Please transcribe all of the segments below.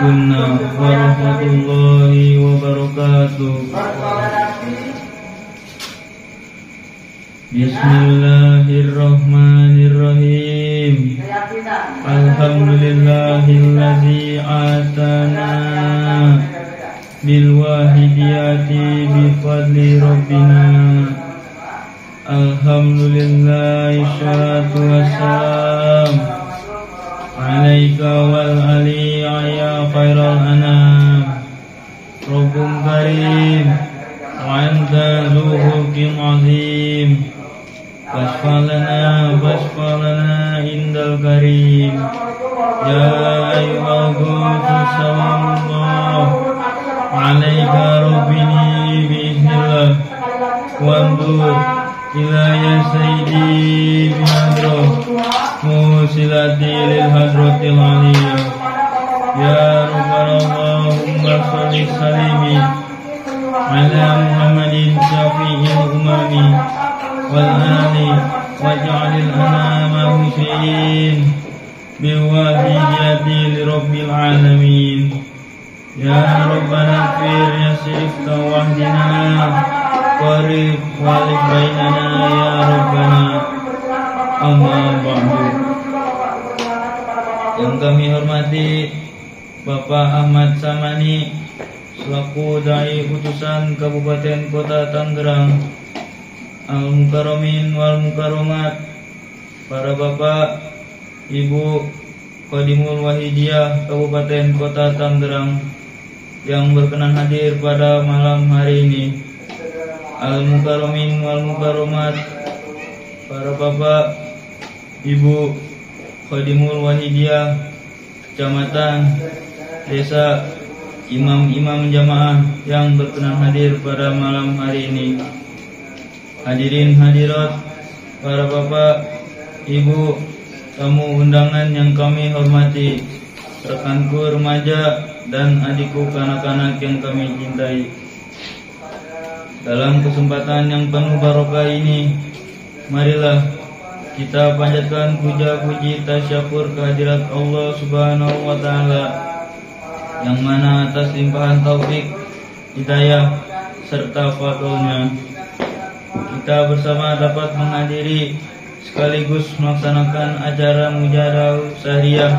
warahmatullahi wabarakatuh. Bismillahirrahmanirrahim. Alhamdulillahillazi atana bil wahidiyati bi fadli rabbina. Alhamdulillahi sholatu wassalam alaika wal ali ya khairal anam. Rabbun karim wa anta zuhurkin azim. Basfalana indal karim. Ya ayyuhal qudus salamullah alaika rabbini biiznillah. Wandur ila ya sayyidi bihadroh musilati lil hadrotil aliyah. Ya Rabbana salli salimi ala Muhammadin syafi'il umami wal ali waj'alil anama husyin bil wahidiyati li rabbil alamin. Ya Rabbana fir yasrif tawahdina qarib walid bainana ya Rabbana. Amma ba'du. Yang kami hormati Bapak Ahmad Samani selaku dai utusan Kabupaten Kota Tangerang, Al-Mukarramin wal Mukarramat, para Bapak, Ibu Qadimul Wahidiyah Kabupaten Kota Tangerang yang berkenan hadir pada malam hari ini, Al-Mukarramin wal Mukarramat, para Bapak, Ibu Qadimul Wahidiyah Kecamatan, Desa, imam-imam jamaah yang berkenan hadir pada malam hari ini. Hadirin hadirat, para bapak, ibu, tamu undangan yang kami hormati, rekanku remaja dan adikku kanak-kanak yang kami cintai. Dalam kesempatan yang penuh barokah ini, marilah kita panjatkan puja-puji tasyakur kehadirat Allah Subhanahu wa Ta'ala, yang mana atas limpahan taufik, hidayah serta fadlnya kita bersama dapat menghadiri sekaligus melaksanakan acara mujadah syariah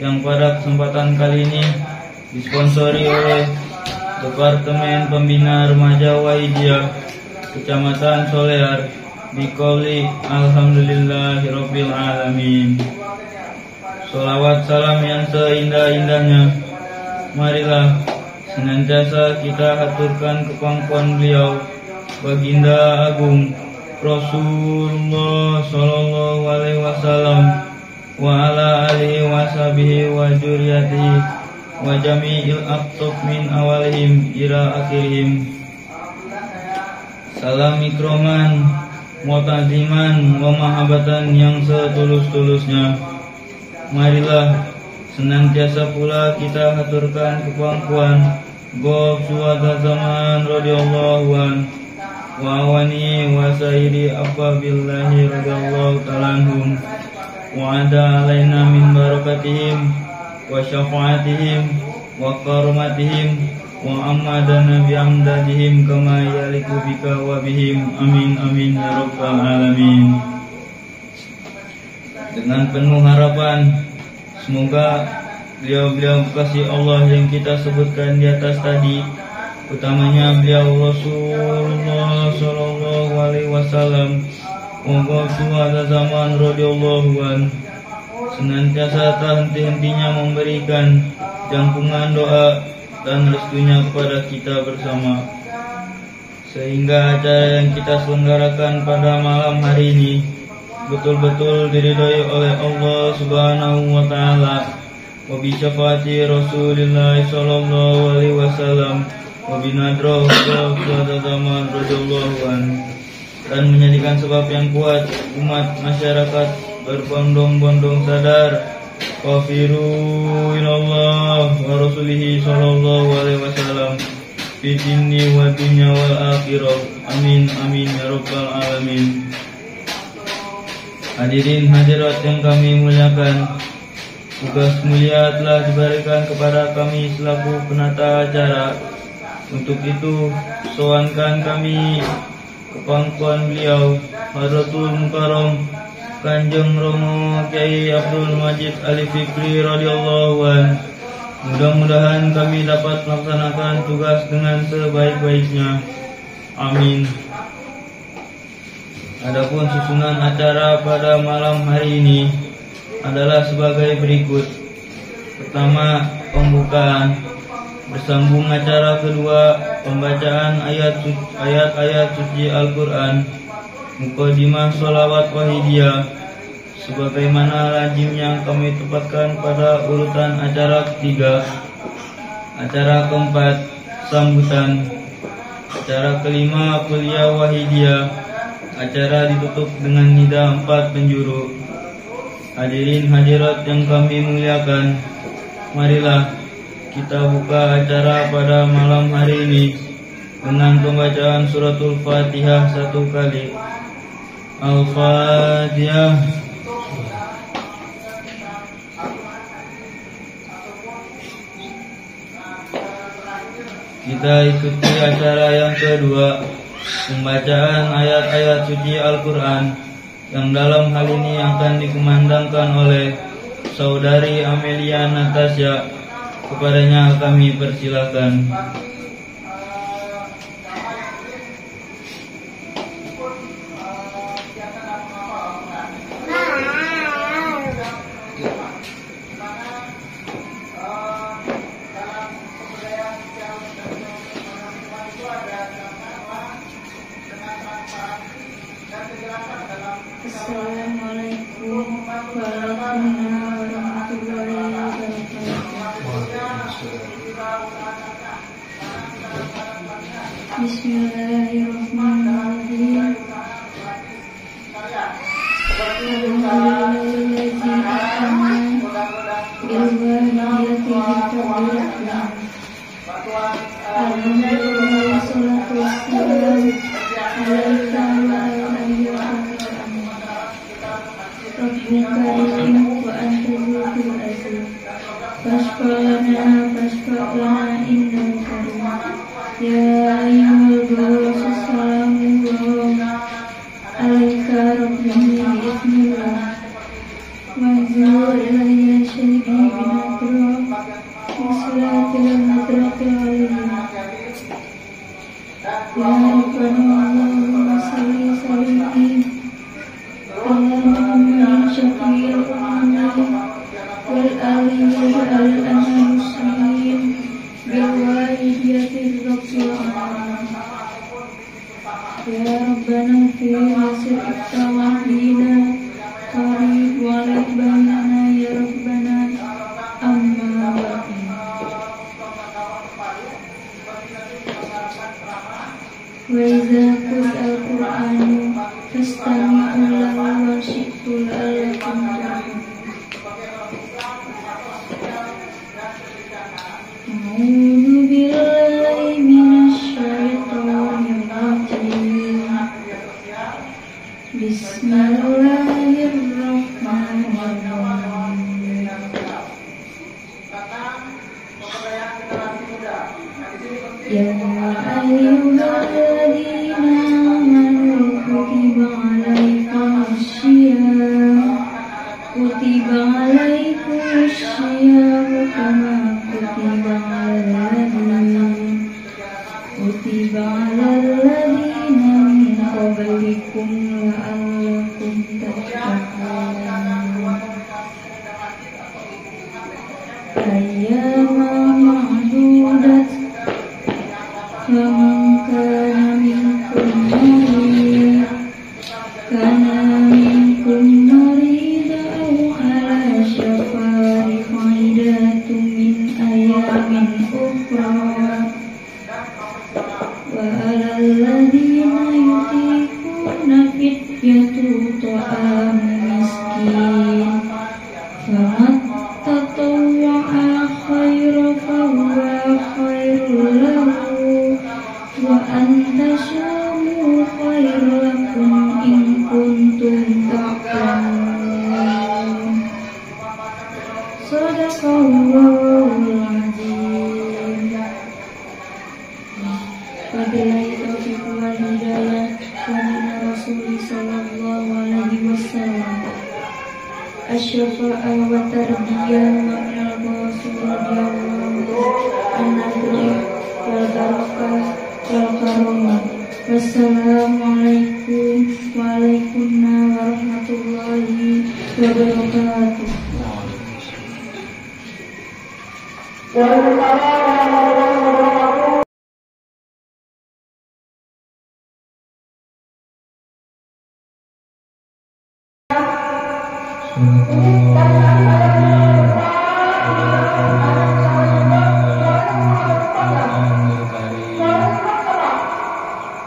yang pada kesempatan kali ini disponsori oleh Departemen Pembina Remaja Wahidiyah Kecamatan Solear biqouli alhamdulillahirabbil alamin. Sholawat salam yang seindah-indahnya marilah senantiasa kita haturkan kepangkuan beliau Baginda Agung Rasulullah sallallahu alaihi wasallam wa ala alihi washabihi wa dzurriyyatihi wa jami'il aqtab min awalihim ila akhirihim. Salam ikroman mu'taziman wa mahabbatan yang setulus-tulusnya. Marilah senantiasa pula kita haturkan kepangkuan Ghaus suwata zaman radhiyallahu an wa awani wa sayyidi afabillahi radhiyallahu ta'ala anhum wa ada alaina min barakatihim wa syafaatihim wa karumatihim wa amadana bi'amdadihim kama yaliku bika wa bihim. Amin amin ya rabbal alamin. Dengan penuh harapan semoga beliau-beliau kasih Allah yang kita sebutkan di atas tadi, utamanya beliau Rasulullah sallallahu alaihi wasallam, moga suatu zaman radhiyallahu an, senantiasa tak henti-hentinya memberikan jampungan doa dan restunya kepada kita bersama, sehingga acara yang kita selenggarakan pada malam hari ini betul-betul diridhai oleh Allah Subhanahu wa Ta'ala, wa bi syafaati Rasulillah sallallahu alaihi wasallam wa bi nadrah suatu zaman radhiyallahu an, dan menjadikan sebab yang kuat umat masyarakat berbondong-bondong sadar wafiru ilallah wa rasulihi sallallahu alaihi wasallam fi dinni wa dunya wal akhirah. Amin amin ya rabbal alamin. Hadirin hadirat yang kami muliakan, Tugas mulia telah diberikan kepada kami selaku penata acara. Untuk itu, sowankan kami ke pangkuan beliau, Hadratul Mukarram Kanjeng Romo Kiai Abdul Majid Ali Fikri radhiyallahu anhu. Mudah-mudahan kami dapat melaksanakan tugas dengan sebaik-baiknya. Amin. Adapun susunan acara pada malam hari ini adalah sebagai berikut. Pertama, pembukaan. Bersambung acara kedua, pembacaan ayat-ayat suci Al-Quran, Muqaddimah Sholawat Wahidiyah, sebagaimana lazimnya kami tempatkan pada urutan acara ketiga. Acara keempat, sambutan. Acara kelima, kuliah Wahidiyah. Acara ditutup dengan nida 4 penjuru. Hadirin hadirat yang kami muliakan, marilah kita buka acara pada malam hari ini dengan pembacaan suratul Fatihah 1 kali. Al-Fatihah. Kita ikuti acara yang kedua, pembacaan ayat-ayat suci Al-Quran, yang dalam hal ini akan dikumandangkan oleh Saudari Amelia Natasha. Kepadanya kami persilakan. Assalamualaikum warahmatullahi wabarakatuh. Bismillahirrahmanirrahim. Ya ayyuhal bawasus salamullah alaika rabbi bi'idhnillah wanzur ilayya syaibi binadra bisalatil madratil alimah. Ya Rabbana Allahumma salli sallim ala Muhammadin syafi'il umami wal alihi al-anam muslimin bilwaidiyatil rabbil. Ya Rabbana fi nasir iftawahina qarib walid bainana ya Rabbana amma ba'du. Wa iza quri'al Qur'anu fastami'u lahu wanshitu la'allakum turhamun. A'udzu billahi minasy syaithanir rajim. Bismillahirrahmanirrahim. Ya ayyuhalladzina amanu kutiba alaikumus syiyam kama kutiba alal ladzina min qablikum la'allakum tattaqun. Ayyaman ma'dudat faman kana minkum marid aw ala syafari fa'idatun min ayamin ukhra wa alal ladzina yutiquna fidyatu ta'amu miskin faman tatawwa'a khairan fahuwa khairul lahu wa an tasumu khairul lakum in kuntum ta'lamun. Rasul sallallahu alaihi wasallam. Asy-syafa'ah wa tarbiyah wa minal Rasul radhiyallahu anhu wal barakah wal karamah. Wassalamualaikum warahmatullahi wabarakatuh.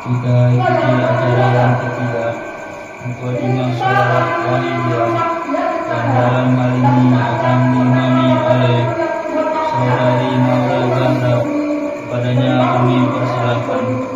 Kita ikuti acara yang ketiga, mukadimah sholawat wahidiyah, yang dalam hal ini akan diimami oleh saudari Maura Ganda. Kepadanya kami persilahkan.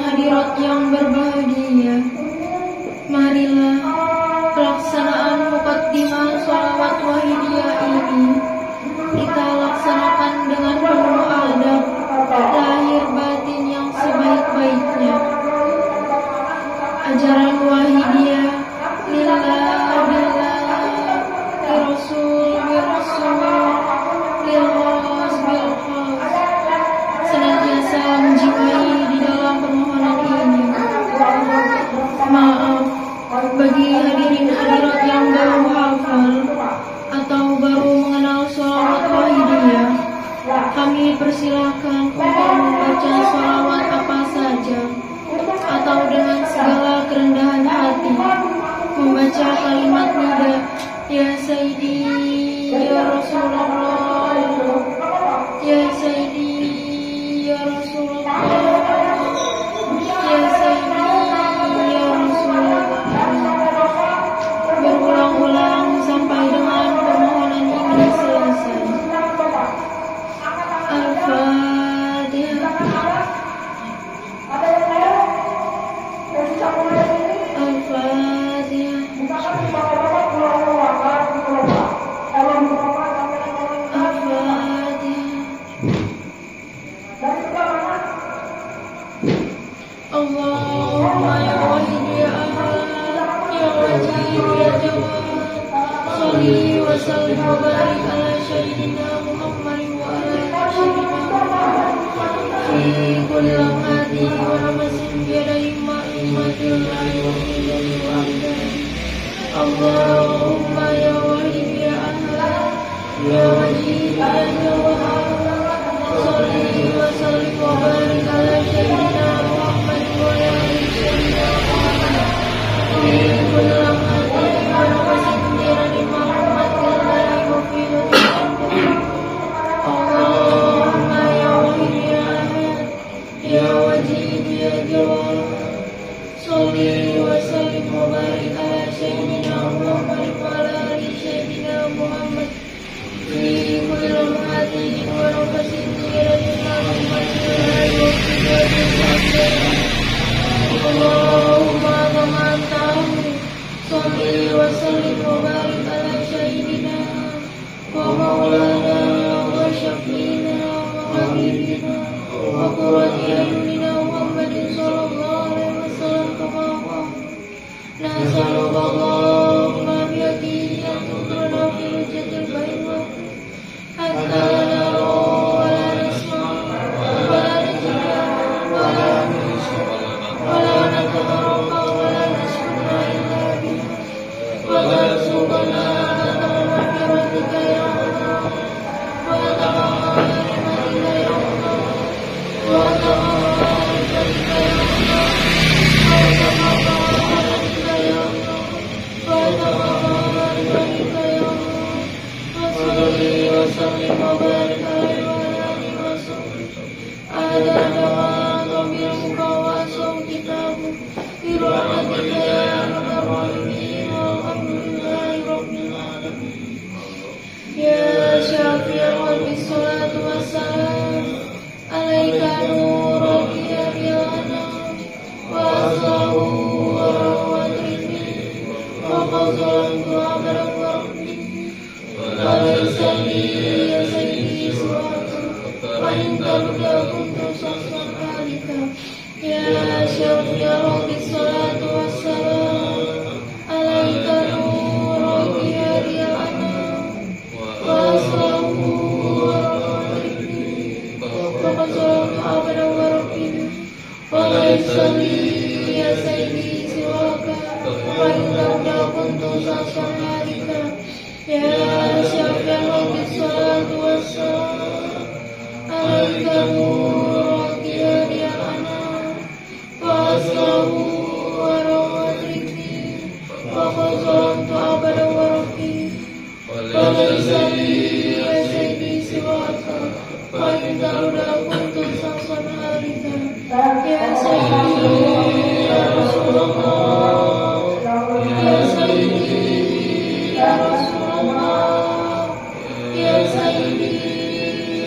Hadirat yang berbahagia, marilah pelaksanaan mukaddimah sholawat wahidiyah ini kita laksanakan dengan penuh adab, lahir batin yang sebaik-baiknya. Ajaran wahidiyah lillah billah, li rasul bil rasul, lil khas bil khas, senantiasa menjiwai di dalam permohonan ini. Maaf bagi hadirin hadirat yang baru hafal atau baru mengenal sholawat wahidiyah. Kami persilahkan untuk membaca sholawat apa saja atau dengan segala kerendahan hati membaca kalimat nida Ya Sayyidi Ya Rasulullah, Ya Sayyidi Ya Rasulullah, Ya Sayyidi Ya Rasulullah, berulang-ulang sampai dengan permohonan ini selesai. Al-Fatihah. Al-Fatihah. Allahumma ya wahid ya ahad ya wajib ya jawad, sholli wa sallim wa barik ala sayyidina Muhammad wa ala sayyidina Muhammad fi kulli lamhati wa namasin bi yadayhi ma'imatillahi wa qiyami wa abdani. Allahumma ya wahid ya ahad ya wajib ya jawad, sholli wa sallim wa barik ala sayyidina يا وديد يا جواد صلي وسلم وبارك على سيدنا محمد وعلى آل سيدنا محمد في كل لمحة ونفس اللهم كما تعلم صلي وسلم وبارك على سيدنا ومولانا وشفينا وحبيبنا وقرة أعيننا محمد صلى الله عليه وسلم كما قال نسألك اللهم بيقين أن تكرنا في وجهة البيضاء حتى لا نرى ولا نسمع ولا نسمع ولا نتبرك ولا نشكر إلا بك وترزقنا مغفرتك يا الله وتغفرتك يا الله وتغفرتك يا الله وتغفرتك يا الله وتغفرتك يا الله وصلي وسلم وبارك عليه وعلى آله وصحبه على نوام يرزق وأسوأ كتابه برحمتك يا أرحم الراحمين والحمد لله رب العالمين يا شافي الرب الصلاة والسلام عليك نور ربنا وأصله وروته وقصرت عبر ربي وليس لي يا سيدي سواك وإن تبقى كنت شخصا هالكا يا شافي رب الصلاة والسلام عليك نور ربنا وأصله وروته وقصرت عبر ربي وليس لي يا سيدي سواك وإن تبقى كنت شخصا هالكا يا شافي رب الصلاة والسلام عليك نور ربنا وأصله وروته وقصرت عبر ربي وليس لي يا سيدي سواك وإن تبقى كنت شخصا هالكا يا سيدي يا رسول الله يا سيدي يا رسول الله يا سيدي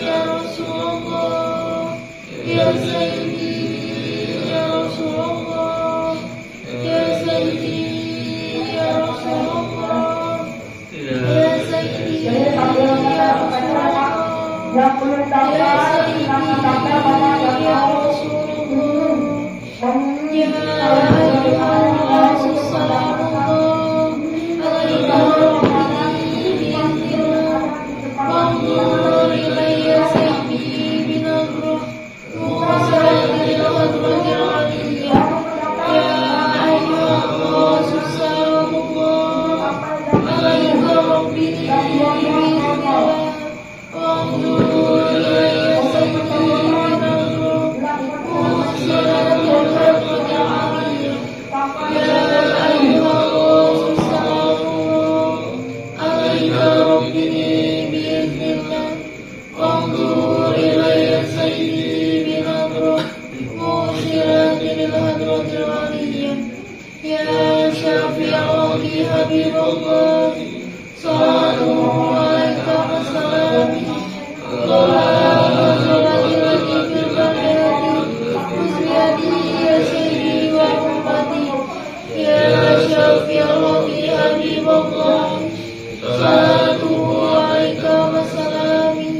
يا رسول الله يا سيدي يا رسول الله يا سيدي يا رسول الله يا سيدي يا رسول الله يا سيدي يا رسول الله يا أيها الناس السلام الله عليك ربي بإذن الله وانظر إلي سيدي بنظرة وسعد الغدرة العلية يا أيها الناس السلام الله عليك ربي بإذن الله وانظر إلي سيدي بنظرة وسعد الغدرة العلية يا أيها الناس السلام الله عليك ربي بإذن الله وانظر إلي سيدي بنظرة مؤشرات للهدرة العلية يا شافع ربي حبيب الله صلاته عليك وسلامه صلاة التي في البريات وزيادي يا سيدي وأمتي يا شافع ربي حبيب الله صلاته عليك وسلامه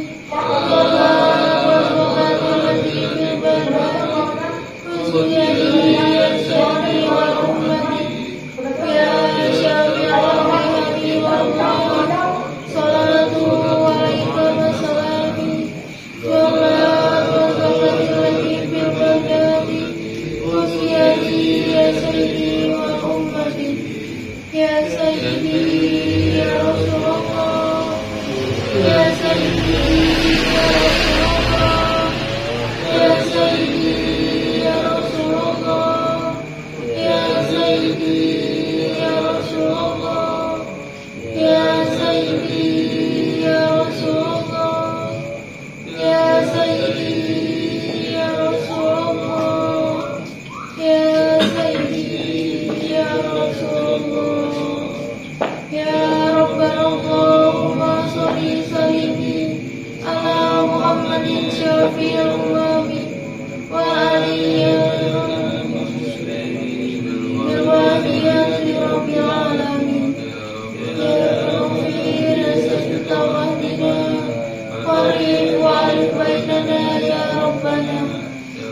صلاة التي في البريات وزيادي يا سيدي وأمتي يا شافع ربي حبيب الله صلاته عليك وسلامه صلاة التي في البريات وزيادي يا سيدي وأمتي يا سيدي يا رسول الله يا سيدي يا رسول الله يا سيدي يا رسول الله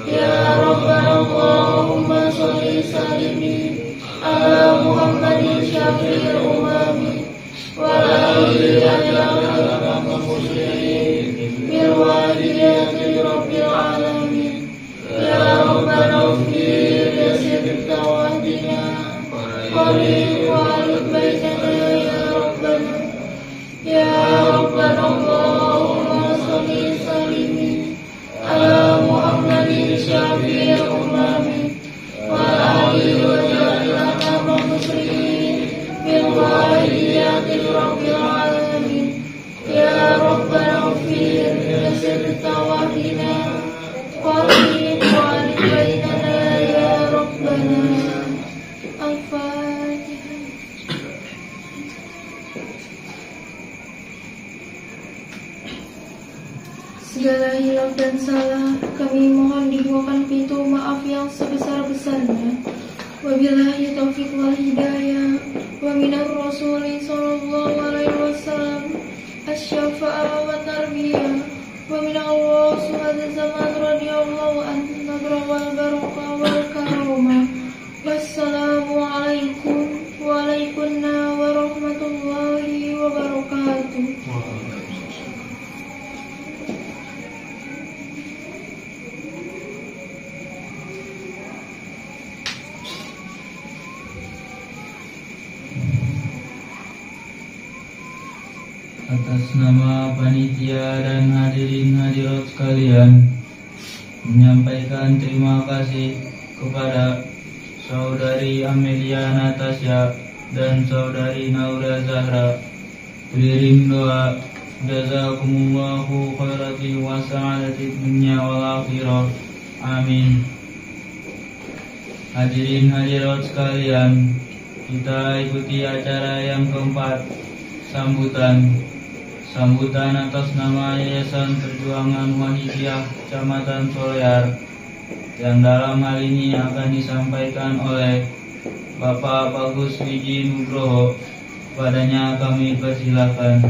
Ya Rabbana Allahumma sholli salimi ala Muhammadin syafi'il umami wa alihi ala muslimin bil walidayati rabbil alamin. Ya Rabbana ufir yasir tawadina qarin wa alif baitana ya Rabbana. Ya Rabbana Allahumma sholli salimi ala Muhammadin syafi'il umami wa alihi wa muslimin bil walidayati rabbil alamin. Ya Rabbana ufir yasir tawadina qarin wa alif baitana ya Rabbana. Al-Fatihah. Segala hilaf dan salah kami mohon dibukakan pintu maaf yang sebesar-besarnya. Wabillahi taufiq wal hidayah. Wa minar rasuli sallallahu alaihi wasallam asy-syafa'ah wa tarbiyah. Wa minallah suhada zaman radhiyallahu anhu wal barakah wal karamah. Wassalamualaikum waalaikumsalam warahmatullahi wabarakatuh. Atas nama panitia dan hadirin hadirat sekalian, menyampaikan terima kasih kepada Saudari Amelia Natasha dan Saudari Naura Zahra. Beriring doa, jazakumullahu khairati wa sa'adati dunya wal akhirah. Amin. Hadirin hadirat sekalian, kita ikuti acara yang keempat, sambutan atas nama Yayasan Perjuangan Wahidiyah Kecamatan Solear, yang dalam hal ini akan disampaikan oleh Bapak Bagus Wiji Nugroho. Padanya kami persilakan.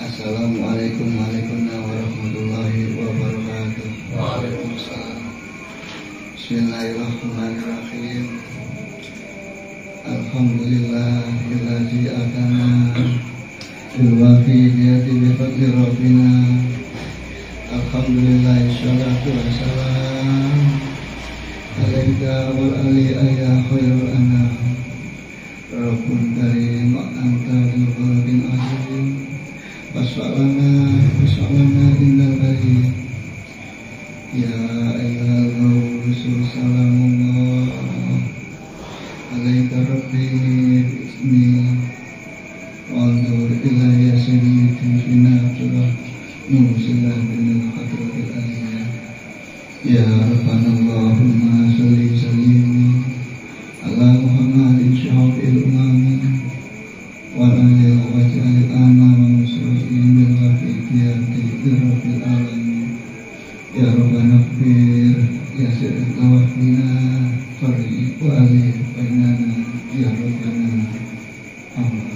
Assalamualaikum warahmatullahi wabarakatuh. Waalaikumsalam. Bismillahirrahmanirrahim. Alhamdulillahilladzi atana bil wafiyati bi fadli rabbina. Alhamdulillah, sholatu wassalam alaika wal ali ya khairul anam. Rabbun karim anta dzul azim. Wassalana innal bari. Ya ayyuhal rasul salamullah alaika rabbi bismi wandur ilayya sayyidi finaturah nusilah binil hadratil aliyah. Ya Rabbana Allahumma sholli sallim ala Muhammadin syafi'il umami wal alil waj'alil amama muslimin bil wafiyati rabbil alamin. Ya Rabbana fir yasir tawafina qari wa alih bainana ya Rabbana. Allah.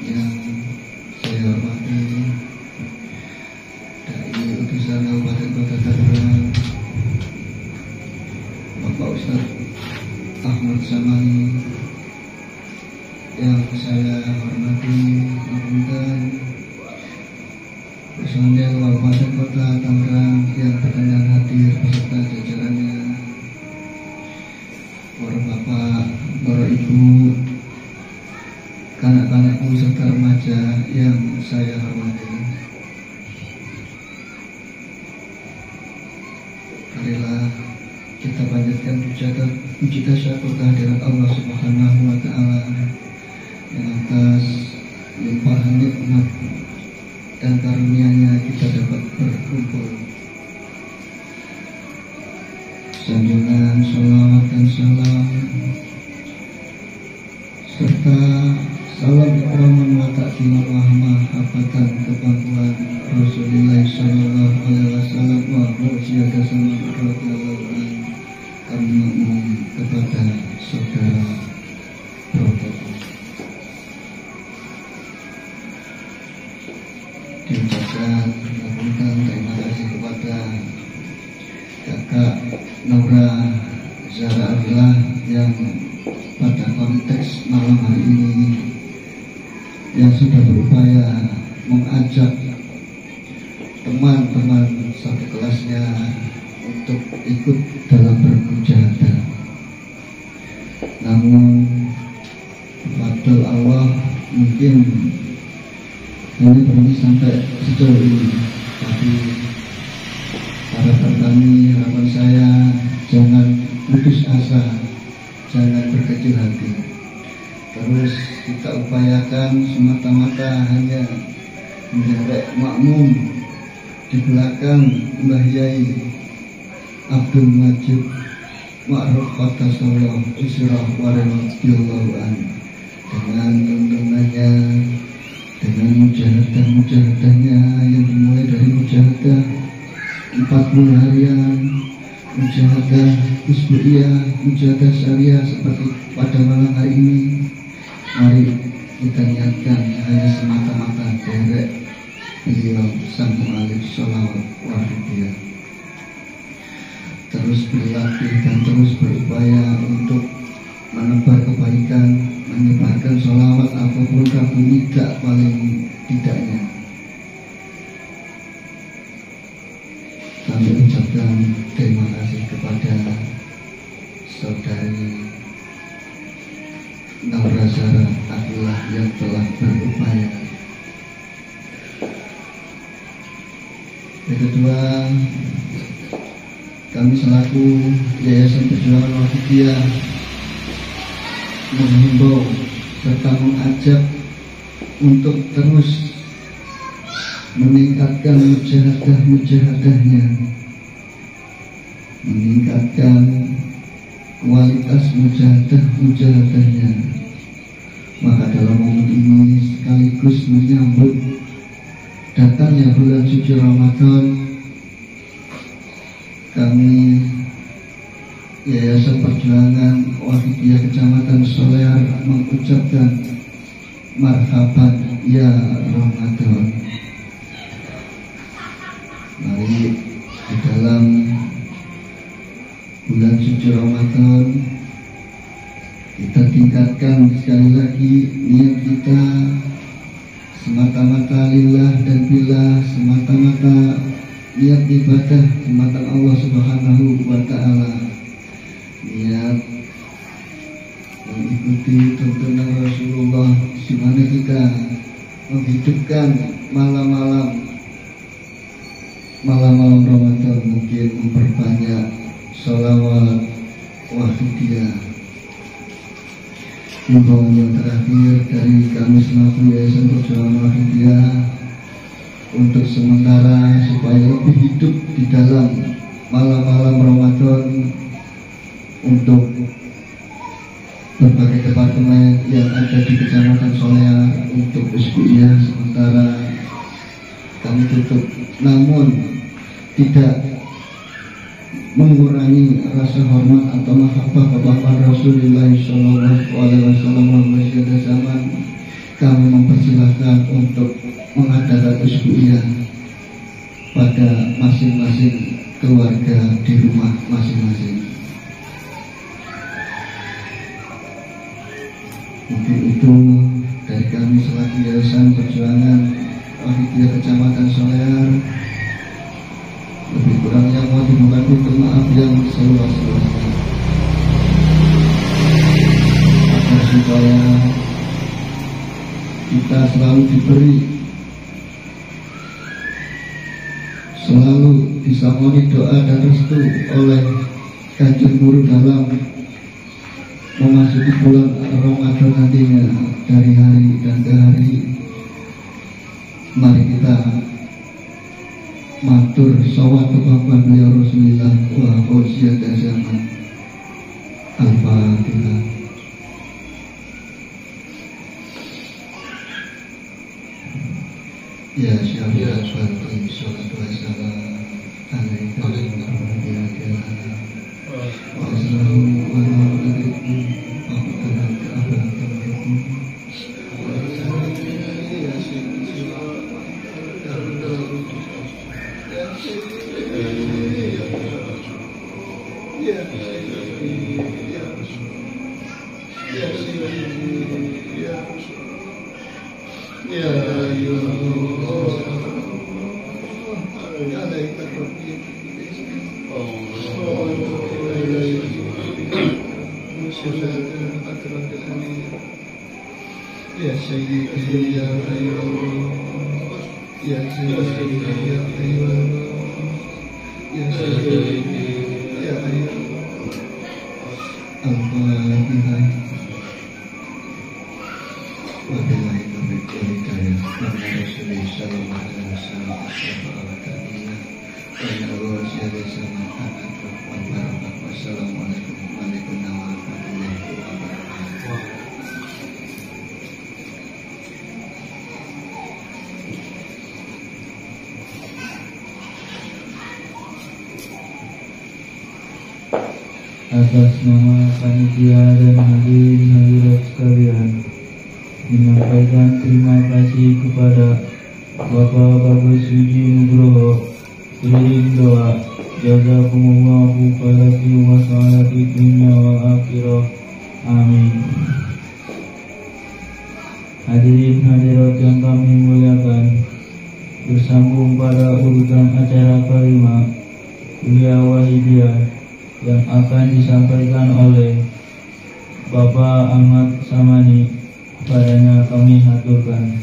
Yang saya hormati dari utusan Kabupaten Kota Tangerang, Bapak Ustaz Ahmad Samani, yang saya hormati dan personel Kabupaten Kota Tangerang yang berkenan hadir beserta jajarannya, para bapak, para ibu, kanak-kanakku serta remaja yang saya hormati. Marilah kita panjatkan puji syukur kehadirat Allah Subhanahu wa Ta'ala yang atas limpahan nikmat dan karunia-Nya kita dapat berkumpul. Sanjungan salawat dan salam serta salam ikraman wa ta'ziman wa mahabbatan kepangkuan Rasulullah sallallahu alaihi wasallam wa bersyahadat sama radhiyallahu anhu kami memohon kepada saudara Ustaz mengapunten, terima kasih kepada Kakak Naura Zara Abdillah yang pada konteks malam hari ini yang sudah berupaya mengajak teman-teman satu kelasnya untuk ikut dalam bermujahadah. Namun fadl Allah mungkin hanya berhenti sampai sejauh ini, tapi harapan saya jangan putus asa, jangan berkecil hati. Terus kita upayakan semata-mata hanya menderek makmum di belakang Mbah Yai Abdul Majid Ma'ruf Qaddasallahu Israh Waradiyallahu anhu, dengan tuntunannya, dengan mujahadah-mujahadahnya yang dimulai dari mujahadah 40 harian, mujahadah usbu'iyah, mujahadah syariah seperti pada malam hari ini. Mari kita niatkan hanya semata-mata derek beliau sang mu'alif sholawat wahidiyah. Terus berlatih dan terus berupaya untuk menebar kebaikan, menyebarkan sholawat apapun kamu tidak paling tidaknya. Kami ucapkan terima kasih kepada saudari Naura Zara Abdillah yang telah berupaya. Yang kedua, kami selaku Yayasan Perjuangan Wahidiyah menghimbau serta mengajak untuk terus meningkatkan mujahadah-mujahadahnya, meningkatkan kualitas mujahadah-mujahadahnya. Maka dalam momen ini sekaligus menyambut datangnya bulan suci Ramadan, kami Yayasan Perjuangan Wahidiyah Kecamatan Solear mengucapkan marhaban ya Ramadan. Mari di dalam bulan suci Ramadan kita tingkatkan sekali lagi niat kita semata-mata lillah dan billah, semata-mata niat ibadah semata Allah Subhanahu wa ta'ala, niat mengikuti tuntunan Rasulullah, di mana kita menghidupkan malam-malam Ramadan, mungkin memperbanyak sholawat wahidiyah. Himbauan yang terakhir dari kami selaku Yayasan Perjuangan Wahidiyah untuk sementara supaya lebih hidup di dalam malam-malam Ramadan, untuk berbagai departemen yang ada di Kecamatan Solear untuk usbu'iyah sementara kami tutup, namun tidak mengurangi rasa hormat atau mahabbah kepada Rasulullah Sallallahu Alaihi Wasallam. Zaman kami mempersilahkan untuk mengadakan usbu'iyah pada masing-masing keluarga di rumah masing-masing. Mungkin itu dari kami selaku Yayasan Perjuangan Wahidiyah Kecamatan Solear. Lebih kurangnya mohon dimohon minta maaf yang seluas-luasnya, agar supaya kita selalu diberi, selalu disangoni doa dan restu oleh Kanjeng Guru dalam memasuki bulan Ramadan nantinya, dari hari dan ke hari. Mari kita matur sholawat kepada beliau Rasulullah wa qawsiyat zaman. Al-Fatihah. Ya syafi'at al-qaim sholatu wassalam alaika wa rahmatullahi wa assalamu alaikum wa rahmatullahi wa barakatuh. سيدي يا رسول الله يا أيها الله عليك الرقيب يا سيدي يا أيها الله يا سيدي يا أيها الله يا سيدي يا أيها الله الفاتحة وبالله التوفيق والهداية محمد رسول الله صلى الله عليه وسلم Wassalamualaikum warahmatullahi wabarakatuh. Atas nama panitia dan hadirin hadirat sekalian, menyampaikan terima kasih kepada Bapak Bagus Suji Nugroho, kirim doa jazakumullahu khairan wa sa'alati dunya wal akhirah. Amin. Hadirin hadirat yang kami muliakan, bersambung pada urutan acara kelima Kuliah Wahidiyah yang akan disampaikan oleh Bapak Ahmad Samani, padanya kami haturkan.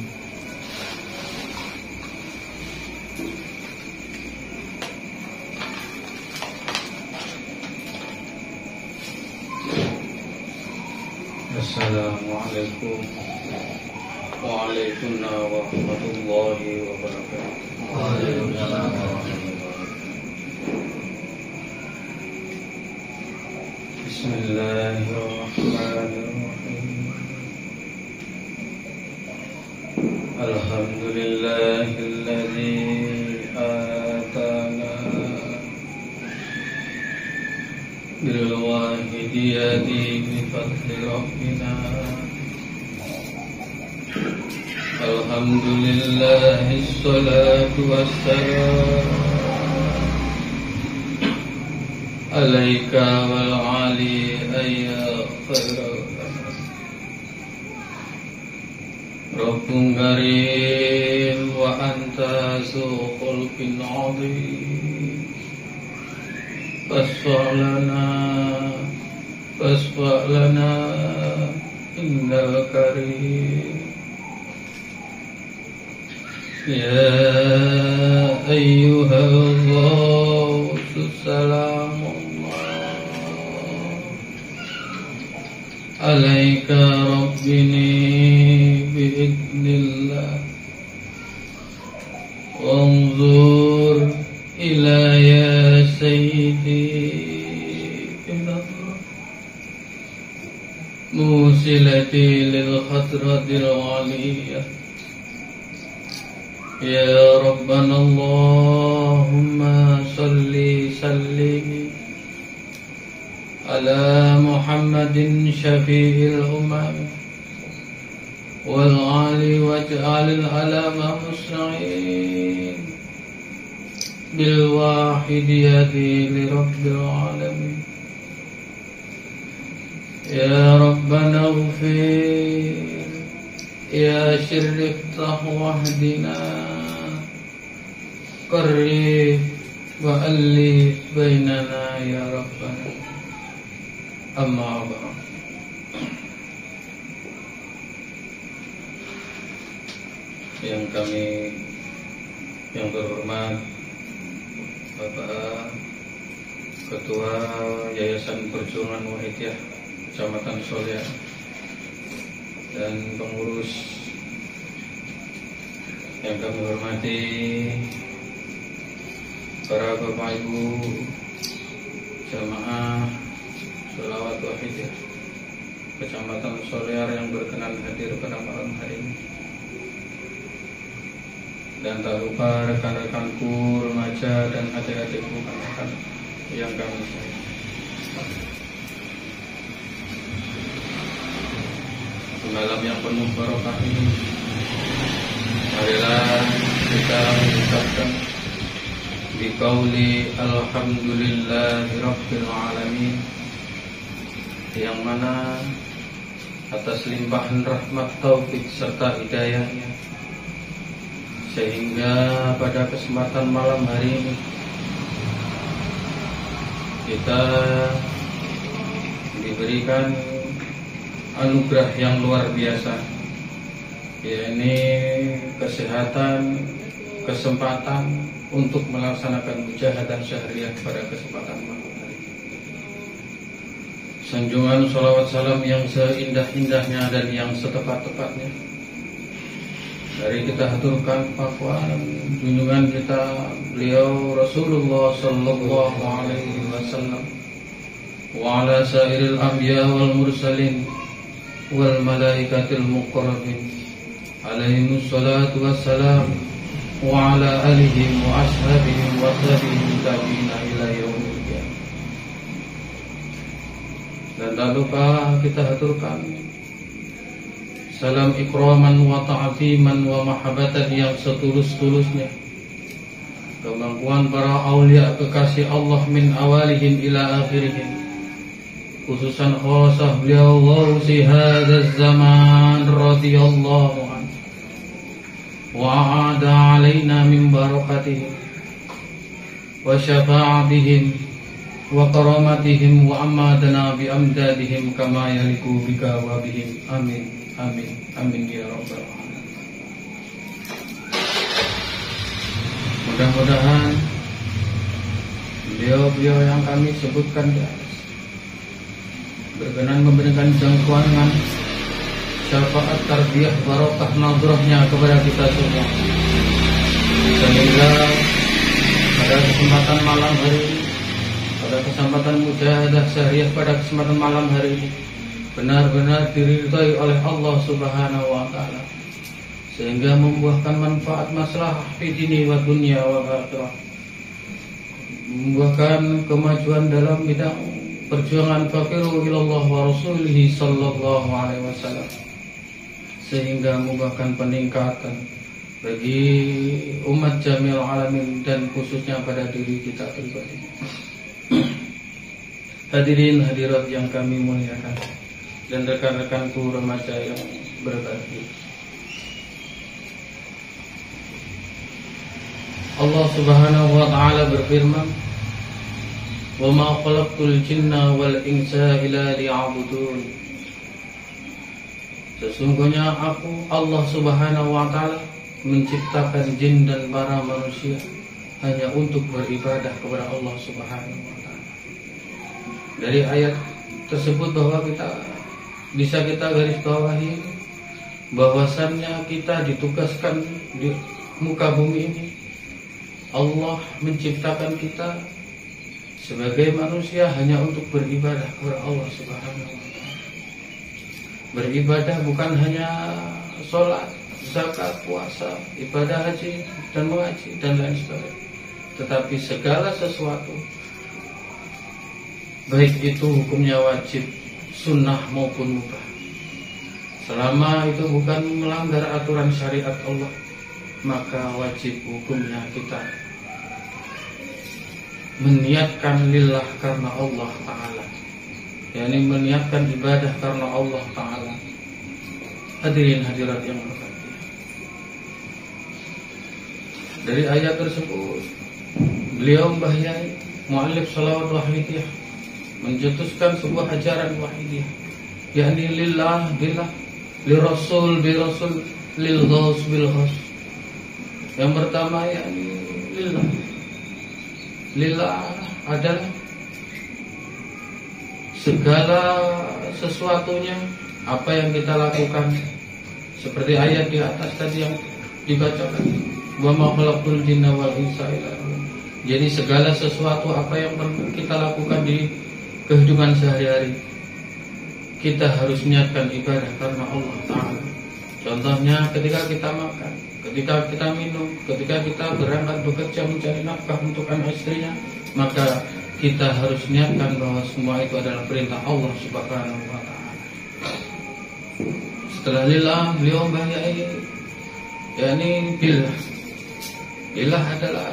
Assalamualaikum warahmatullahi wabarakatuh. Bismillahirrahmanirrahim. Alhamdulillahilladzi atana bil wahidiyati bi fadli rabbina. Alhamdulillahi sholatu wassalam alaika wal ali ayya khairal anam. Rabbun karim wa anta zu khulqin azim. Fasfa' lana innal karim. Ya ayyuhal ghawsu salamullah alaika rabbini bi'idnillah. Wanzur ila ya sayyidi inallah musilati lil khatratil aliyah. Ya Rabbana Allahumma salli sallim ala Muhammadin syafi'il umam wal ali waj'alil alama musna'in bil wahidiyati li rabbil alamin. Ya Rabbana ghfir ya syirif tahwahdina qarrib wa alif bainana ya Rabbana. Amma ba'd. Yang terhormat Bapak Ketua Yayasan Perjuangan Wahidiyah Kecamatan Solear dan pengurus yang kami hormati, para Bapak Ibu jamaah sholawat wahidiyah Kecamatan Solear yang berkenan hadir pada malam hari ini, dan tak lupa rekan-rekanku remaja dan adik-adikku kanak-kanak yang kami sayangi. Malam yang penuh barokah ini, marilah kita mengucapkan biqauli alhamdulillahi rabbil alamin, yang mana atas limpahan rahmat, taufik serta hidayahnya, sehingga pada kesempatan malam hari ini kita diberikan anugerah yang luar biasa, yakni kesehatan, kesempatan untuk melaksanakan mujahadah syahriah pada kesempatan malam hari. Sanjungan salawat salam yang seindah-indahnya dan yang setepat-tepatnya dari kita haturkan pakuan junjungan kita beliau Rasulullah sallallahu alaihi wasallam wa ala sairil anbiya wal mursalin wal malaikatil muqarrabin alaihimus salatu wassalam wa ala alihim wa ashabihim wa tabi'in tabi'ina ila yaumil qiyamah. Dan tak lupa kita haturkan salam ikraman wa ta'ziman wa mahabbatan yang setulus-tulusnya, kemampuan para aulia kekasih Allah min awalihim ila akhirihim, khususan khasah beliau gausi hadzal zaman radhiyallahu anhu wa a'ada alaina min barakatihim wa syafa'atihim wa karamatihim wa amadana bi amdadihim kama yaliku bika wa bihim. Amin. Amin, amin ya rabbal alamin. Mudah-mudahan beliau-beliau yang kami sebutkan di atas berkenan memberikan jangkauan syafaat tarbiyah barokah nadrahnya kepada kita semua, sehingga pada kesempatan malam hari ini, pada kesempatan mujahadah syahriah pada kesempatan malam hari ini benar-benar diridhai oleh Allah Subhanahu wa taala, sehingga membuahkan manfaat maslahah fi dini wa dunya wa akhirah, membuahkan kemajuan dalam bidang perjuangan faqiru ilallah wa rasulihi sallallahu alaihi wasallam, sehingga membuahkan peningkatan bagi umat jami'ul alamin dan khususnya pada diri kita pribadi. Hadirin hadirat yang kami muliakan dan rekan-rekanku remaja yang berbahagia, Allah Subhanahu wa taala berfirman, "Wa ma khalaqtul jinna wal insa illa liya'budun." Sesungguhnya aku Allah Subhanahu wa taala menciptakan jin dan para manusia hanya untuk beribadah kepada Allah Subhanahu wa taala. Dari ayat tersebut bahwa bisa kita garis bawahi bahwasannya kita ditugaskan di muka bumi ini, Allah menciptakan kita sebagai manusia hanya untuk beribadah kepada Allah Subhanahu wa taala. Beribadah bukan hanya sholat, zakat, puasa, ibadah haji dan mengaji dan lain sebagainya, tetapi segala sesuatu, baik itu hukumnya wajib, sunnah maupun mubah, selama itu bukan melanggar aturan syariat Allah, maka wajib hukumnya kita meniatkan lillah karena Allah Ta'ala, yakni meniatkan ibadah karena Allah Ta'ala. Hadirin hadirat yang berbahagia, dari ayat tersebut beliau membahyai mu'allif salawat wahidiyah mencetuskan sebuah ajaran wahidiyah, yakni lillah billah, lirasul birasul, lil ghaus bil ghaus. Yang pertama yakni lillah. Lillah adalah segala sesuatunya apa yang kita lakukan, seperti ayat di atas tadi yang dibacakan, wa ma khalaqtul jinna wal insa illa liya'budun. Jadi segala sesuatu apa yang kita lakukan di kehidupan sehari-hari, kita harus niatkan ibadah karena Allah Ta'ala. Contohnya ketika kita makan, ketika kita minum, ketika kita berangkat bekerja mencari nafkah untuk anak istrinya, maka kita harus niatkan bahwa semua itu adalah perintah Allah Subhanahu wa Ta'ala. Setelah lillah, beliau membahyai yakni billah. Billah adalah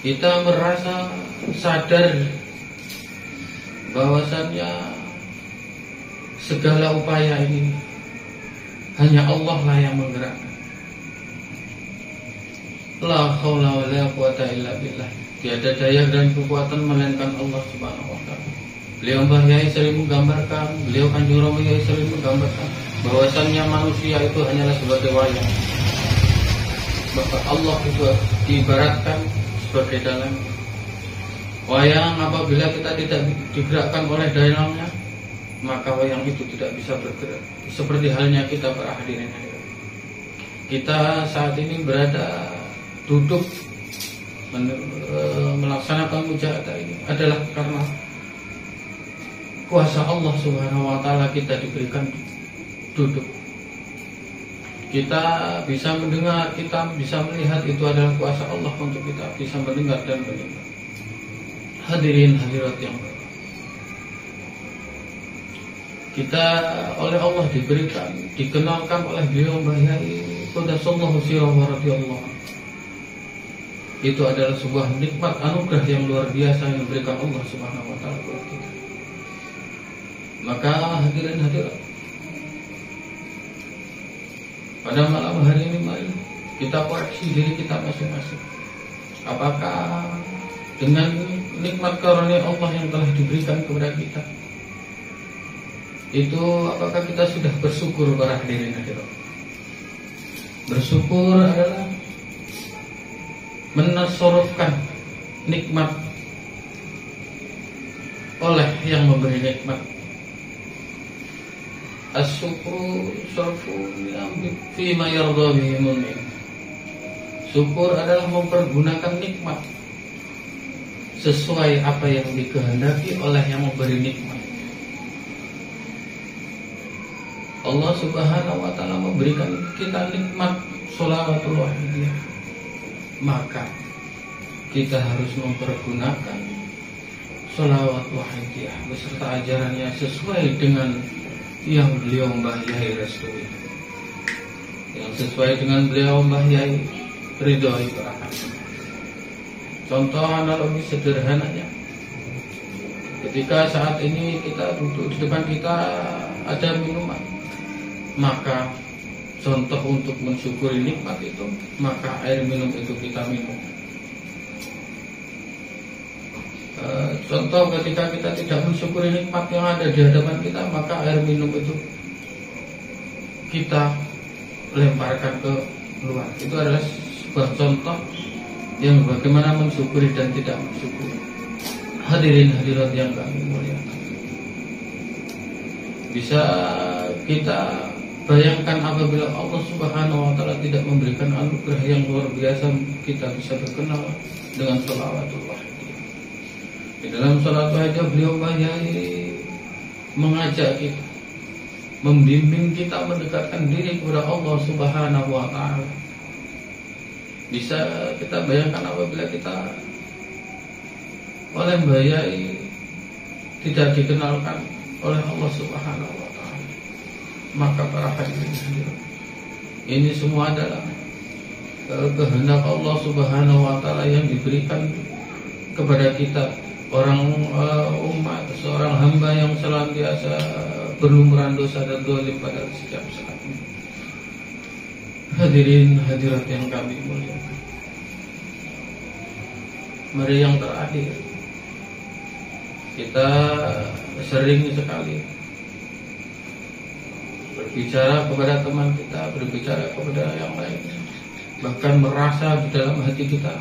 kita merasa sadar bahwasannya segala upaya ini hanya Allah lah yang menggerakkan. La haula wala quwata illa billah. Tiada daya dan kekuatan melainkan Allah Subhanahu wa taala. Beliau Mbah Yai sering menggambarkan, beliau Kanjeng Rama Yai sering menggambarkan bahwasannya manusia itu hanyalah sebagai wayang. Bahwa Allah itu diibaratkan sebagai dalang. Wayang apabila kita tidak digerakkan oleh dalangnya, maka wayang itu tidak bisa bergerak. Seperti halnya kita para hadirin. Kita saat ini berada duduk melaksanakan mujahadah ini adalah karena kuasa Allah Subhanahu wa taala kita diberikan duduk. Kita bisa mendengar, kita bisa melihat, itu adalah kuasa Allah untuk kita bisa mendengar dan melihat. Hadirin hadirat yang baik, kita oleh Allah diberikan, dikenalkan oleh beliau Mbah Yai Qaddasallahu sirrahu radhiyallahu. Itu adalah sebuah nikmat anugerah yang luar biasa yang diberikan Allah Subhanahu wa taala kepada kita. Maka hadirin hadirat, pada malam hari ini mari kita koreksi diri kita masing-masing. Apakah dengan nikmat karunia Allah yang telah diberikan kepada kita itu, apakah kita sudah bersyukur para hadirin hadirat? Bersyukur adalah menasorofkan nikmat oleh yang memberi nikmat. As-syukru syarfu fima yardha bihi mu'min. Syukur adalah mempergunakan nikmat sesuai apa yang dikehendaki oleh yang memberi nikmat. Allah Subhanahu wa taala memberikan kita nikmat sholawatul wahidiyah, maka kita harus mempergunakan sholawat wahidiyah beserta ajarannya sesuai dengan yang beliau Mbah Yai restui, yang sesuai dengan beliau Mbah Yai ridhoi para hadirin. Contoh analogi sederhananya, ketika saat ini kita duduk di depan kita ada minuman, maka contoh untuk mensyukuri nikmat itu, maka air minum itu kita minum. Contoh ketika kita tidak mensyukuri nikmat yang ada di hadapan kita, maka air minum itu kita lemparkan ke luar. Itu adalah sebuah contoh yang bagaimana mensyukuri dan tidak mensyukuri. Hadirin hadirat yang kami muliakan, bisa kita bayangkan apabila Allah Subhanahu wa taala tidak memberikan anugerah yang luar biasa, kita bisa berkenal dengan sholawatul wahidiyah. Di dalam sholat wahidiyah beliau Mbah Yai mengajak kita, membimbing kita mendekatkan diri kepada Allah Subhanahu wa taala. Bisa kita bayangkan apabila kita oleh Mbah Yai tidak dikenalkan oleh Allah Subhanahu wa taala, maka para hadirin, ini semua adalah kehendak Allah Subhanahu wa taala yang diberikan kepada kita, orang umat, seorang hamba yang senantiasa berlumuran dosa dan zalim pada setiap saat. Hadirin hadirat yang kami muliakan, mari yang terakhir, kita sering sekali berbicara kepada teman kita, berbicara kepada yang lain, bahkan merasa di dalam hati kita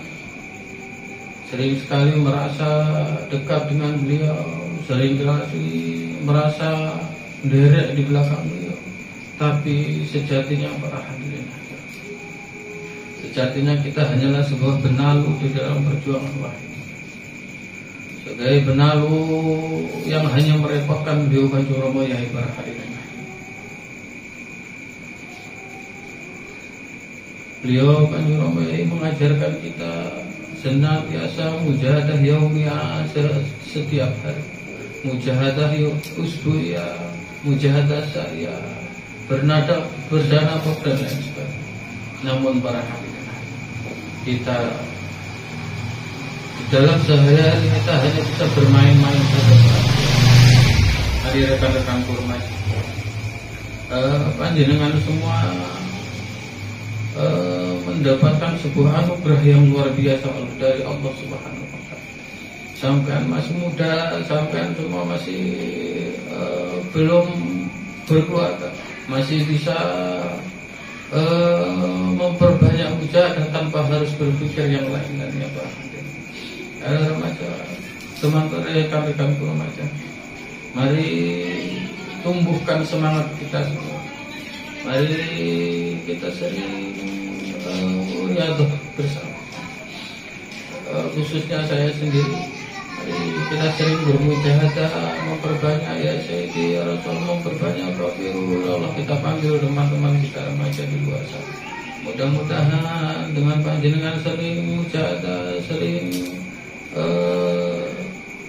sering sekali merasa dekat dengan beliau, sering sekali merasa derek di belakang beliau. Tapi sejatinya para hadirin, sejatinya kita hanyalah sebuah benalu di dalam perjuangan wahid, sebagai benalu yang hanya merepotkan beliau Kanjeng Rama Yai para hadirin. Beliau Kanjeng Rama Yai mengajarkan kita senantiasa mujahadah yaumiyah setiap hari, mujahadah usbuiyah, mujahadah syariah, berdana dan lain sebagainya. Namun para hadirin, kita di dalam sehari-hari kita hanya bisa bermain-main saja. Hari rekan-rekan kurma, panjenengan semua mendapatkan sebuah anugerah yang luar biasa dari Allah Subhanahu wa Ta'ala. Sampean masih muda, sampean semua masih belum berkeluarga, masih bisa memperbanyak mujahadah tanpa harus berpikir yang lain-lainnya, Pak. Remaja, teman-teman rekan-rekanku remaja, mari tumbuhkan semangat kita semua. Mari kita sering riadah bersama. Khususnya saya sendiri, mari kita sering bermujahadah, memperbanyak ya Sayyidi ya Rasul, memperbanyak Rafiullah. Kita panggil teman-teman kita remaja di luar sana. Mudah-mudahan dengan panjenengan sering mujahadah, sering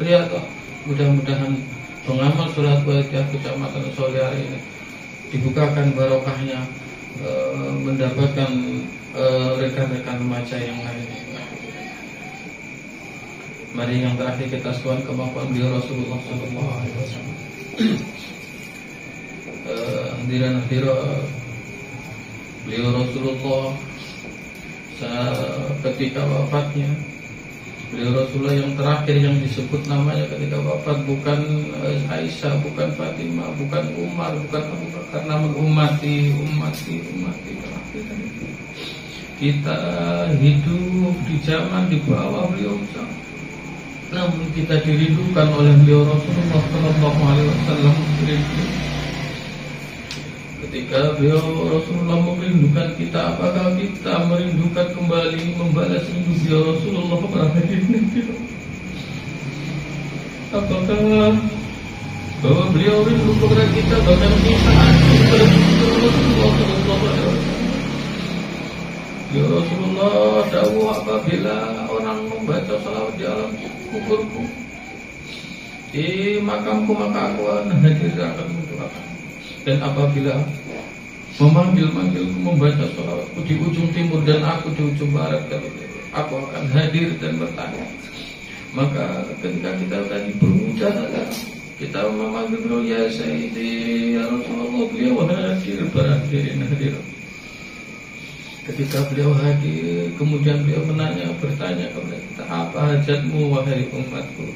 riadah, mudah-mudahan pengamal surat Wajah Kecamatan Soliar ini dibukakan barokahnya, mendapatkan rekan-rekan remaja yang lain. Mari yang terakhir kita seruan kemampuan beliau Rasulullah SAW. Hadirin hadirat, beliau Rasulullah ketika wafatnya, beliau Rasulullah yang terakhir yang disebut namanya ketika wafat bukan Aisyah, bukan Fatimah, bukan Umar, bukan Abu Bakar, namun ummati. Kita hidup di zaman di bawah beliau, namun kita dirindukan oleh beliau Rasulullah SAW. Ketika beliau Rasulullah merindukan kita, apakah kita merindukan kembali membalas rindu beliau Rasulullah pada hari ini? Apakah bahwa beliau rindu kepada kita, bahkan kita kepada Rasulullah SAW? Ya Rasulullah dawuh, apabila orang membaca salawat di alam kuburku, di makamku, maka aku akan hadir dan akan mendoakan. Dan apabila memanggil-manggilku membaca salawatku di ujung timur dan aku di ujung barat, aku akan hadir dan bertanya. Maka ketika kita tadi bermujahadah, kita memanggil beliau ya Sayyidi ya Rasulullah, beliau hadir, berhadirin hadir. Ketika beliau hadir, kemudian beliau bertanya kepada kita, apa hajatmu wahai umatku?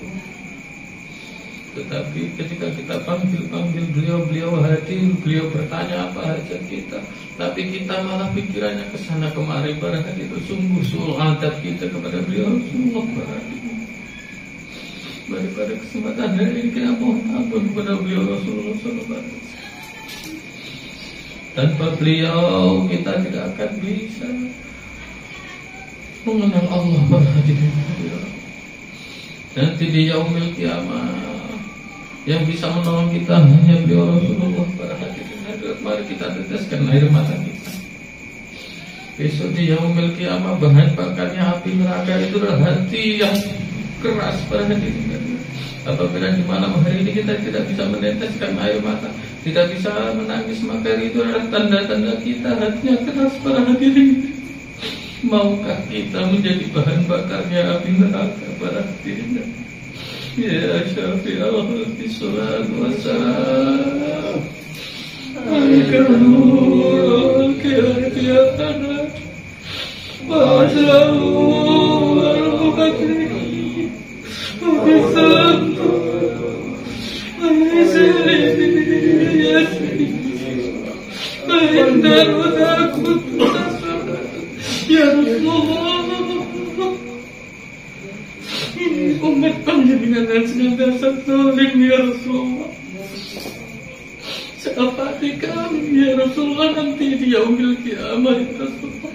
Tetapi ketika kita panggil beliau hadir, beliau bertanya apa hajat kita. Tapi kita malah pikirannya ke sana kemari pada hari itu. Sungguh suul adab kita kepada beliau Rasulullah berhadir. Pada kesempatan hari ini kita mohon ampun kepada beliau Rasulullah SAW. Tanpa beliau kita tidak akan bisa mengenal Allah pada hari ini. Nanti di yaumil kiamah yang bisa menolong kita hanya beliau Rasulullah pada hari ini. Mari kita teteskan air mata kita. Besok di yaumil kiamah bahan bakarnya api neraka itu adalah hati yang keras pada hari ini. Apabila di malam hari ini kita tidak bisa meneteskan air mata, tidak bisa menangis, maka itu adalah tanda-tanda kita hatinya keras pada hari ini. Maukah kita menjadi bahan bakarnya api neraka pada hari ini? Ya Syafi'al Khalqi Salatu Wassalam Al-Karnul Al-Kiyatana Wa'alahu Al-Bakri Wa'asalatu Wa'asalati Ya Sayyidi Wa'indar Wa'akut Ya Rasulullah, ini umat panjenengan dan senantiasa zalim ya Rasulullah. Syafaati kami ya Rasulullah nanti di yaumil kiamah ya Rasulullah.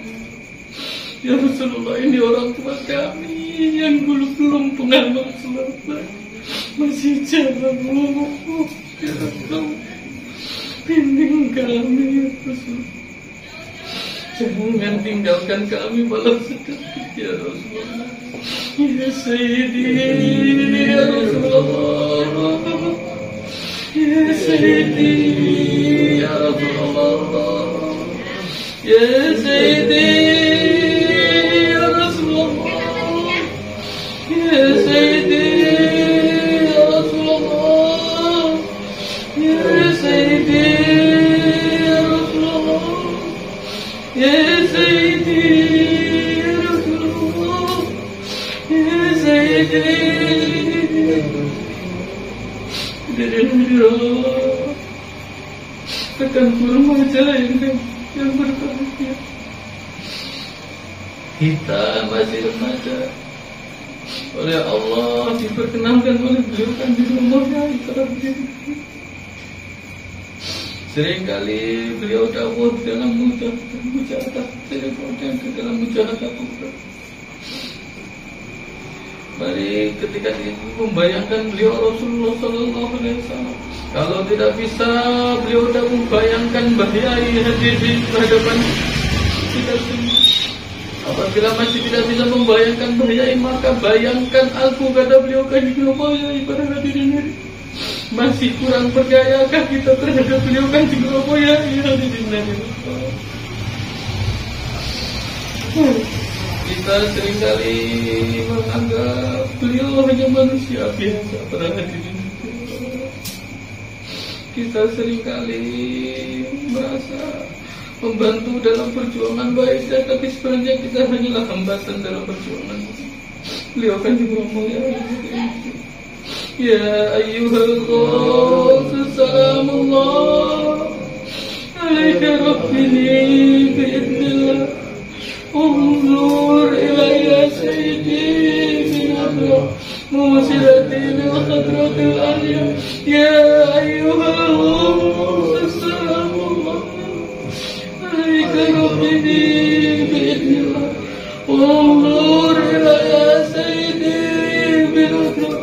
Ya Rasulullah, ini orang tua kami yang dulu belum pengamal selesai, masih jauh ya Rasulullah. Bimbing kami ya Rasulullah. Jangan tinggalkan kami malam sedikit ya Rasulullah. Ya Sayyidi ya Rasulullah. Ya Sayyidi ya Rasulullah. Ya Sayyidi ya Rasulullah. Ya Sayyidi ya Rasulullah. Ya Sayyidi remaja yang berbahagia. Kita masih remaja, oleh Allah diperkenalkan oleh beliau kan di rumahnya terakhir. Seringkali beliau dakwah dalam mujahadah, dalam mujahadah kubra. Mari ketika membayangkan beliau Rasulullah Sallallahu Alaihi Wasallam, kalau tidak bisa beliau tidak membayangkan bahayai hadir di hadapan kita semua. Apabila masih tidak bisa membayangkan bahayai, maka bayangkan aku, kata beliau kan bahayai pada hadirin hari. Masih kurang percayakah kita terhadap beliau kan bahayai hadirin hari? Kita seringkali menganggap beliau hanya manusia biasa para hadirin. Kita seringkali merasa membantu dalam perjuangan baik, tapi sebenarnya kita hanyalah hambatan dalam perjuangan. Beliau kan juga mulia. Ya ayyuhal rasul salamullah alaika rabbini bi'idnillah unzur ilayya sayyidi binadra musilati bil khadratil aliyah. Ya ayyuhal rasul salamullah alaika rabbini bi'idnillah unzur ilayya sayyidi binadra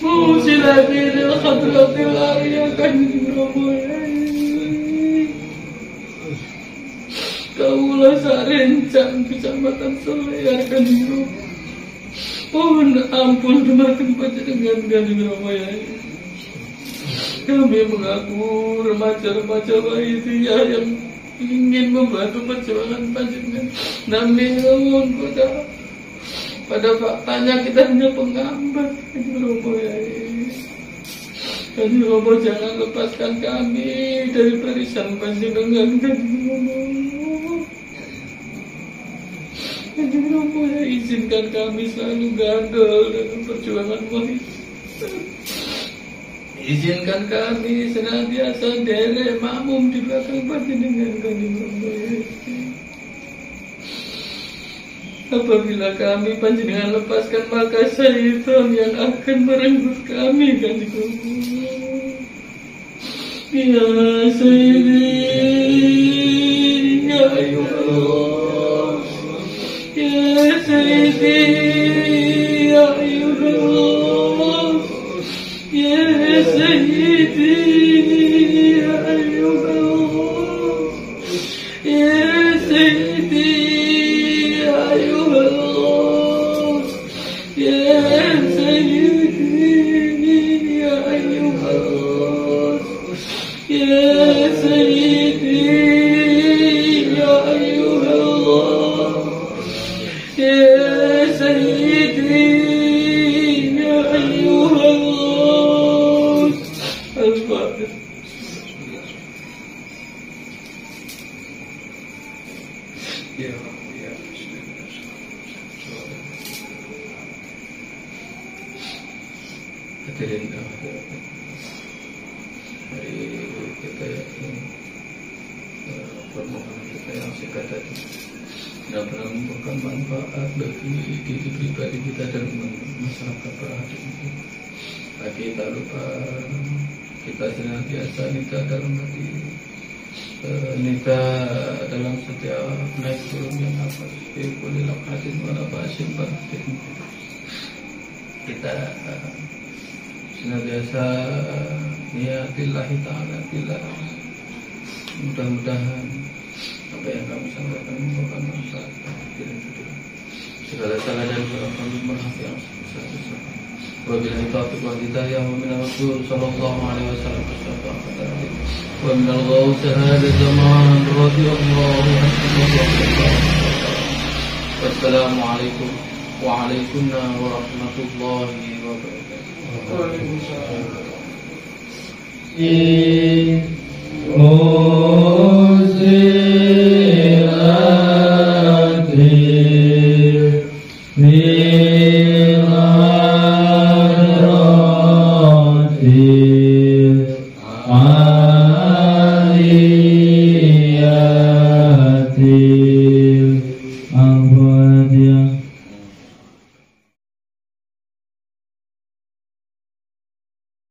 musilati bil khadratil aliyah. Kaulah Sarencang, Kecamatan Solear, Kanjeng. Mohon ampun dumateng panjenengan Kanjeng Ramayai. Kami mengaku remaja-remaja Waitiyah yang ingin membantu perjuangan panjenengan. Namun pada faktanya kita hanya penghambat Kanjeng Ramayai. Kanjeng Rama, jangan lepaskan kami dari barisan panjenengan Kanjeng Rama. Kanjeng Rama, izinkan kami selalu gandol dalam perjuangan wahid. Izinkan kami senantiasa derek makmum di belakang panjenengan Kanjeng Rama. Apabila kami panjenengan lepaskan, maka syaitan yang akan merenggut kami Kanjeng Rama. Ya Sayyidi, ya Ayyuhallah, ya Sayyidi, ya Ayyuhallah, ya Sayyidi, ya Ayyuhallah, ya Sayyidi, ya Ayyuhallah, ya Sayyidi, ya Ayyuhallah, ya Sayyidi, ya Ayyuhallah, ya Sayyidi, ya Ayyuhallah. Al-Fatihah. Ya hadirin, mari kita permohonan kita yang singkat tadi benar-benar memberikan manfaat bagi diri pribadi kita dan masyarakat perhatian. Lagi tak lupa kita senantiasa nita dalam hati, nita dalam setiap naik turunnya nafas, boleh lakatin wala basin batin. Kita senantiasa niatillahi ta'ala bila mudah-mudahan apa yang kami sampaikan merupakan manfaat bagi kita. Segala salah dan salah kami berhati yang sebesar-besar. Wabillahi taufiq wal hidayah wa minal rasul sallallahu alaihi wasallam wa minal ghawsi hadha zaman radhiyallahu anhu. Wassalamu alaikum wa alaikumussalam warahmatullahi wabarakatuh. Waalaikumsalam. Ah